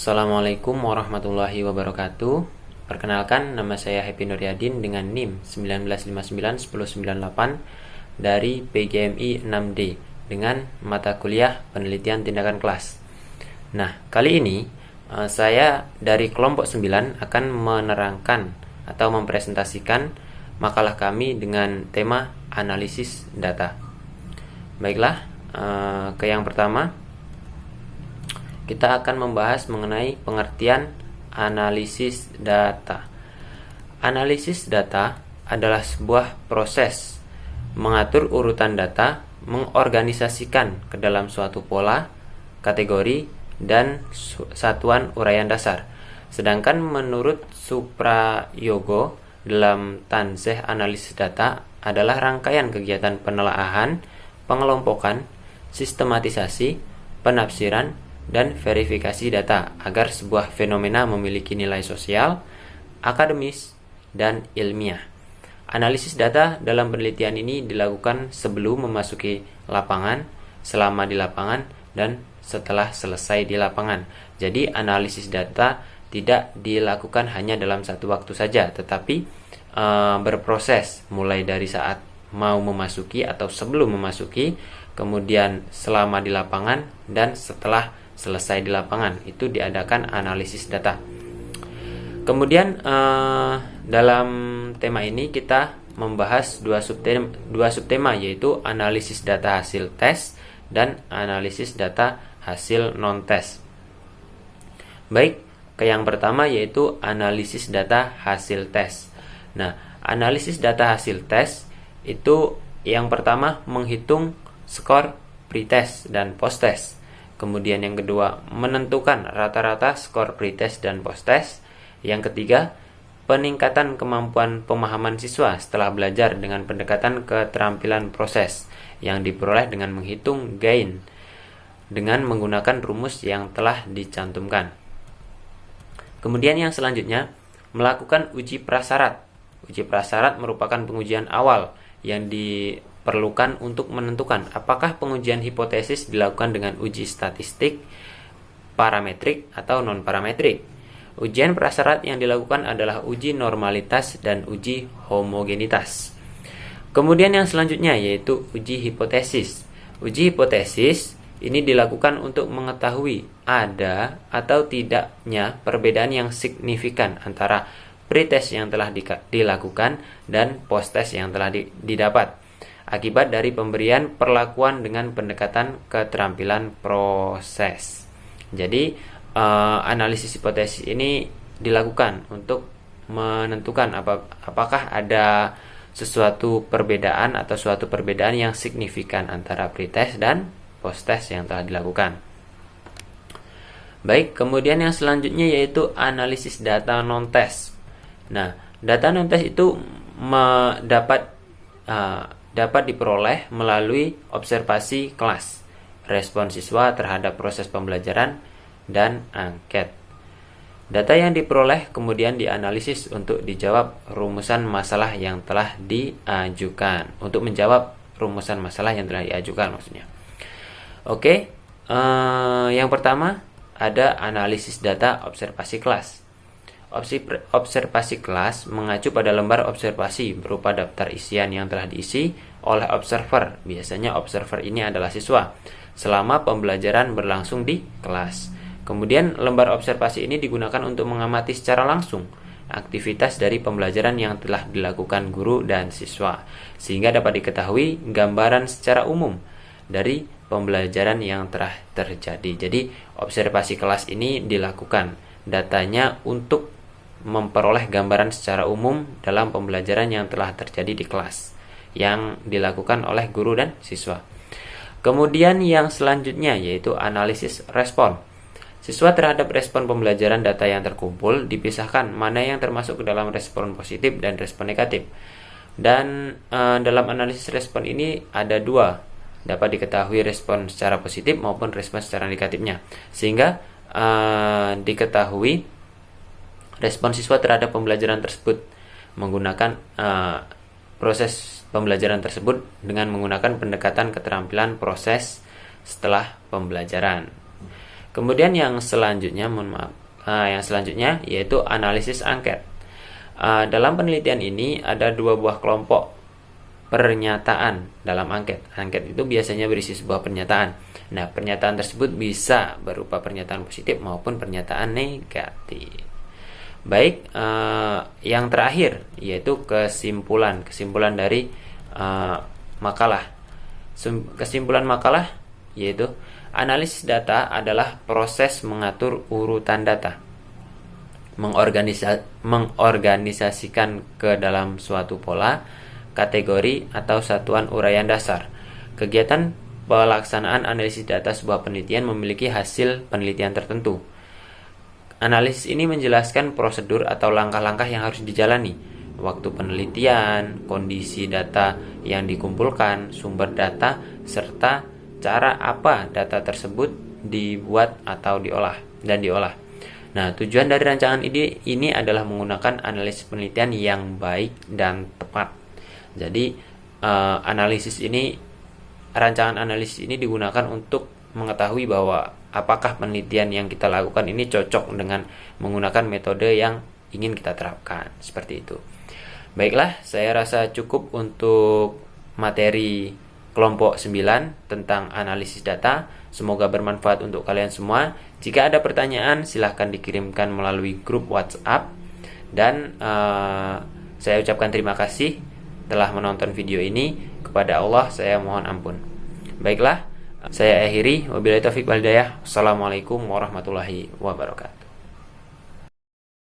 Assalamualaikum warahmatullahi wabarakatuh. Perkenalkan, nama saya Happy Nuryadin dengan NIM 19591098 dari PGMI 6D dengan mata kuliah penelitian tindakan kelas. Nah, kali ini saya dari kelompok 9 akan menerangkan atau mempresentasikan makalah kami dengan tema analisis data. Baiklah, ke yang pertama, kita akan membahas mengenai pengertian analisis data. Analisis data adalah sebuah proses mengatur urutan data, mengorganisasikan ke dalam suatu pola, kategori, dan satuan uraian dasar. Sedangkan menurut Suprayogo dalam Tanzeh analisis data adalah rangkaian kegiatan penelaahan, pengelompokan, sistematisasi, penafsiran, dan verifikasi data agar sebuah fenomena memiliki nilai sosial, akademis, dan ilmiah. Analisis data dalam penelitian ini dilakukan sebelum memasuki lapangan, selama di lapangan, dan setelah selesai di lapangan. Jadi analisis data tidak dilakukan hanya dalam satu waktu saja, tetapi berproses mulai dari saat mau memasuki atau sebelum memasuki, kemudian selama di lapangan, dan setelah selesai di lapangan. Itu diadakan analisis data. Kemudian dalam tema ini kita membahas dua subtema yaitu analisis data hasil tes dan analisis data hasil non-tes. Baik, ke yang pertama yaitu analisis data hasil tes. Nah, analisis data hasil tes itu yang pertama menghitung skor pretest dan post-test. Kemudian yang kedua, menentukan rata-rata skor pretest dan post-test. Yang ketiga, peningkatan kemampuan pemahaman siswa setelah belajar dengan pendekatan keterampilan proses yang diperoleh dengan menghitung gain dengan menggunakan rumus yang telah dicantumkan. Kemudian yang selanjutnya, melakukan uji prasyarat. Uji prasyarat merupakan pengujian awal yang diperlukan untuk menentukan apakah pengujian hipotesis dilakukan dengan uji statistik, parametrik, atau non-parametrik. Ujian prasyarat yang dilakukan adalah uji normalitas dan uji homogenitas. Kemudian yang selanjutnya yaitu uji hipotesis. Uji hipotesis ini dilakukan untuk mengetahui ada atau tidaknya perbedaan yang signifikan antara pretest yang telah dilakukan dan post-test yang telah didapat akibat dari pemberian perlakuan dengan pendekatan keterampilan proses. Jadi analisis hipotesis ini dilakukan untuk menentukan apakah ada sesuatu perbedaan atau suatu perbedaan yang signifikan antara pretest dan post-test yang telah dilakukan. Baik, kemudian yang selanjutnya yaitu analisis data non-test. Nah, data non-test itu dapat diperoleh melalui observasi kelas, respon siswa terhadap proses pembelajaran, dan angket. Data yang diperoleh kemudian dianalisis untuk dijawab rumusan masalah yang telah diajukan. Untuk menjawab rumusan masalah yang telah diajukan maksudnya. Oke, yang pertama ada analisis data observasi kelas. Observasi kelas mengacu pada lembar observasi berupa daftar isian yang telah diisi oleh observer. Biasanya observer ini adalah siswa selama pembelajaran berlangsung di kelas. Kemudian lembar observasi ini digunakan untuk mengamati secara langsung aktivitas dari pembelajaran yang telah dilakukan guru dan siswa, sehingga dapat diketahui gambaran secara umum dari pembelajaran yang telah terjadi. Jadi observasi kelas ini dilakukan datanya untuk memperoleh gambaran secara umum dalam pembelajaran yang telah terjadi di kelas yang dilakukan oleh guru dan siswa. Kemudian yang selanjutnya yaitu analisis respon. Siswa terhadap respon pembelajaran data yang terkumpul dipisahkan mana yang termasuk ke dalam respon positif dan respon negatif. Dan dalam analisis respon ini ada dua, dapat diketahui respon secara positif maupun respon secara negatifnya, sehingga diketahui respon siswa terhadap pembelajaran tersebut menggunakan proses pembelajaran tersebut dengan menggunakan pendekatan keterampilan proses setelah pembelajaran. Kemudian yang selanjutnya, yang selanjutnya yaitu analisis angket. Dalam penelitian ini ada 2 buah kelompok pernyataan dalam angket. Angket itu biasanya berisi sebuah pernyataan. Nah, pernyataan tersebut bisa berupa pernyataan positif maupun pernyataan negatif. Baik, yang terakhir yaitu kesimpulan dari makalah. Kesimpulan makalah yaitu analisis data adalah proses mengatur urutan data, mengorganisasikan ke dalam suatu pola, kategori, atau satuan uraian dasar. Kegiatan pelaksanaan analisis data sebuah penelitian memiliki hasil penelitian tertentu. Analisis ini menjelaskan prosedur atau langkah-langkah yang harus dijalani, waktu penelitian, kondisi data yang dikumpulkan, sumber data, serta cara apa data tersebut dibuat atau diolah. Nah, tujuan dari rancangan ini adalah menggunakan analisis penelitian yang baik dan tepat. Jadi, rancangan analisis ini digunakan untuk mengetahui bahwa apakah penelitian yang kita lakukan ini cocok dengan menggunakan metode yang ingin kita terapkan. Seperti itu. Baiklah, saya rasa cukup untuk materi kelompok 9 tentang analisis data. Semoga bermanfaat untuk kalian semua. Jika ada pertanyaan, silahkan dikirimkan melalui grup WhatsApp. Dan saya ucapkan terima kasih telah menonton video ini. Kepada Allah saya mohon ampun. Baiklah, saya akhiri. Wabillahi taufiq wal hidayah. Assalamualaikum warahmatullahi wabarakatuh.